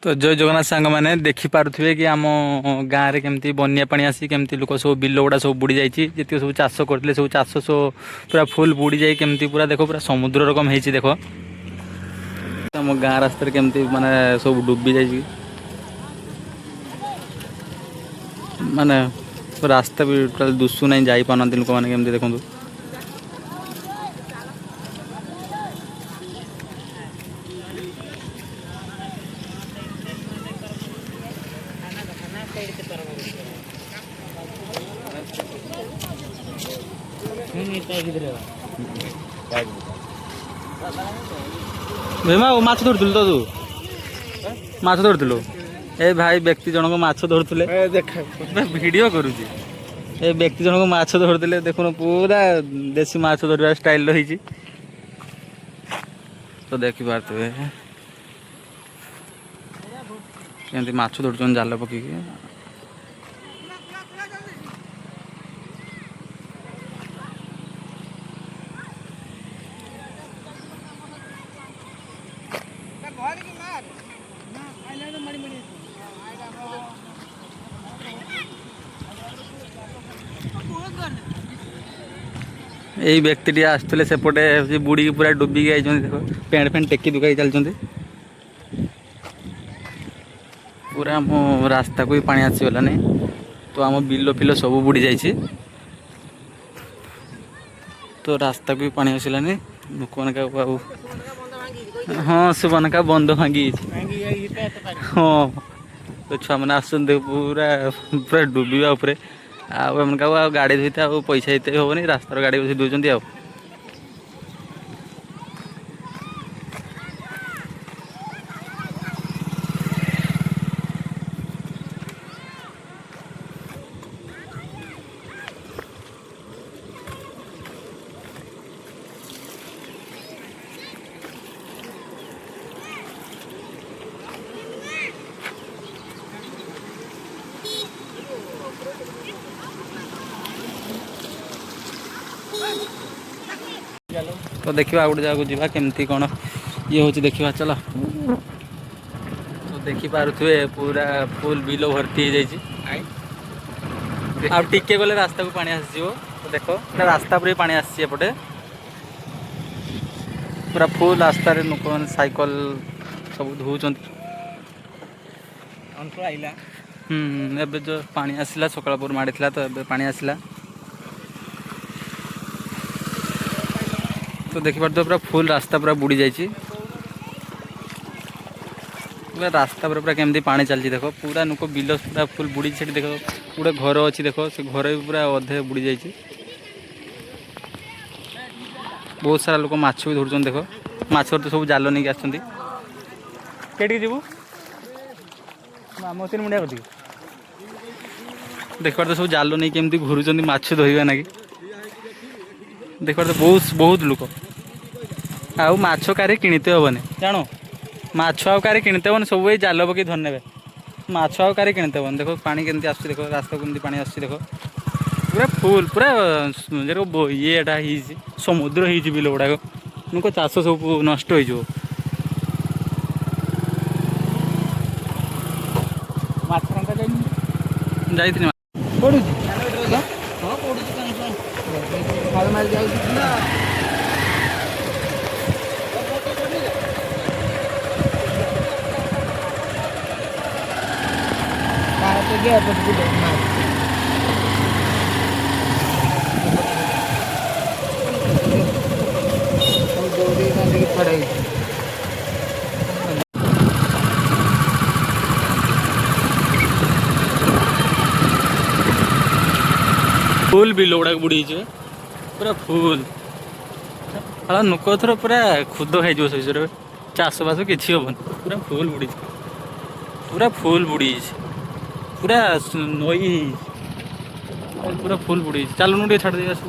तो जय जगन्नाथ सांग मैंने देखिपे कि आम गाँव में केमती बनिया पानी आसी केमती लोक सब बिल गुड़ा सब बुड़ी जाइए जी सब चाष करते सब चाष सब पूरा फुल बुड़ी जाए केमती पूरा देख पूरा समुद्र रकम है देख आम गाँ रास्ते केमती माने सब डूबी जाइए माने रास्ता भी टोटाल दुसु ना जापार लोक मैंने केमती देखूँ भीमा माछ धरु तो तू माछ धरु ए भाई व्यक्ति जनक माछ धरुले वीडियो करुची ए व्यक्ति जनक माछ धरुले देखुन पूरा देसी माछ धरवा स्टाइल रही तो देखी पारे केमती माछ धरुन जाल पकई यही व्यक्ति आसते सेपटे बुड़ी की पूरा डुबी गई देख पेंट फेंट टेकी दुकाई चलते पूरा आम रास्ता को भी पानी आसीगलानी तो आम बिल फिल सब बुड़ी जाइए तो रास्ता को भी पानी आसलानी लोक हाँ से बनका बंध भांगी हाँ तो छुआ मैंने आस पूरा पूरा डुबा उपर आ गाड़ी धोते पैसा इतने हेनी रास्तार गाड़ी बस दूसरी आ तो देखा गोटे जगह जावा केमती कौन ये हूँ देखा चलो तो देखिपे पूरा फुल बिल भर्ती हो जाए टिके गले रास्ता को पानी आसो तो देख रास्ता पर पानी आसपटे पूरा फुल रास्तार लोक मैंने साइकल सब धोचन एबे जो पानी आसला सकाल पर माड़ी तो एबे पानी आसला तो देखिपार तो पूरा फुल रास्ता पूरा बुड़ी जाइए पूरा रास्ता पूरा केमती पानी चलती देख पूरा लोक बिल पूरा फुल बुड़ी से देख गोटे घर अच्छी देख से घर भी पूरा अधे बुड़ी जाइए बहुत सारा लोक माछ भी धरुन देख माछ तो सब जाल नहीं आसटी जीवु आम तीन मुंडिया कटी देखिए तो सब जाल नहीं केमती घूरुंच माछ धरवा ना कि देखो तो बहुत लोक आउ माछ कारी किणते हेनी जान माछ आउ कारी किणते हेनी सब जाल पकई धरने माछ आउ कारी किणते हेनी देख पानी केमती आस देख रास्ता केमती पानी आस देख पूरा फुल पूरा येटा समुद्र हो बिल गुड़ाक लोक चाष सब नष्ट हो जाइए फुल बिल गुड़ाक बुड़ी पूरा फुल लोक थर पूरा खुद हो चाष बास कि हेन पूरा फुल बुड़ी पूरा नई पूरा फुल बुड़ी चलुन छाड़ दे आस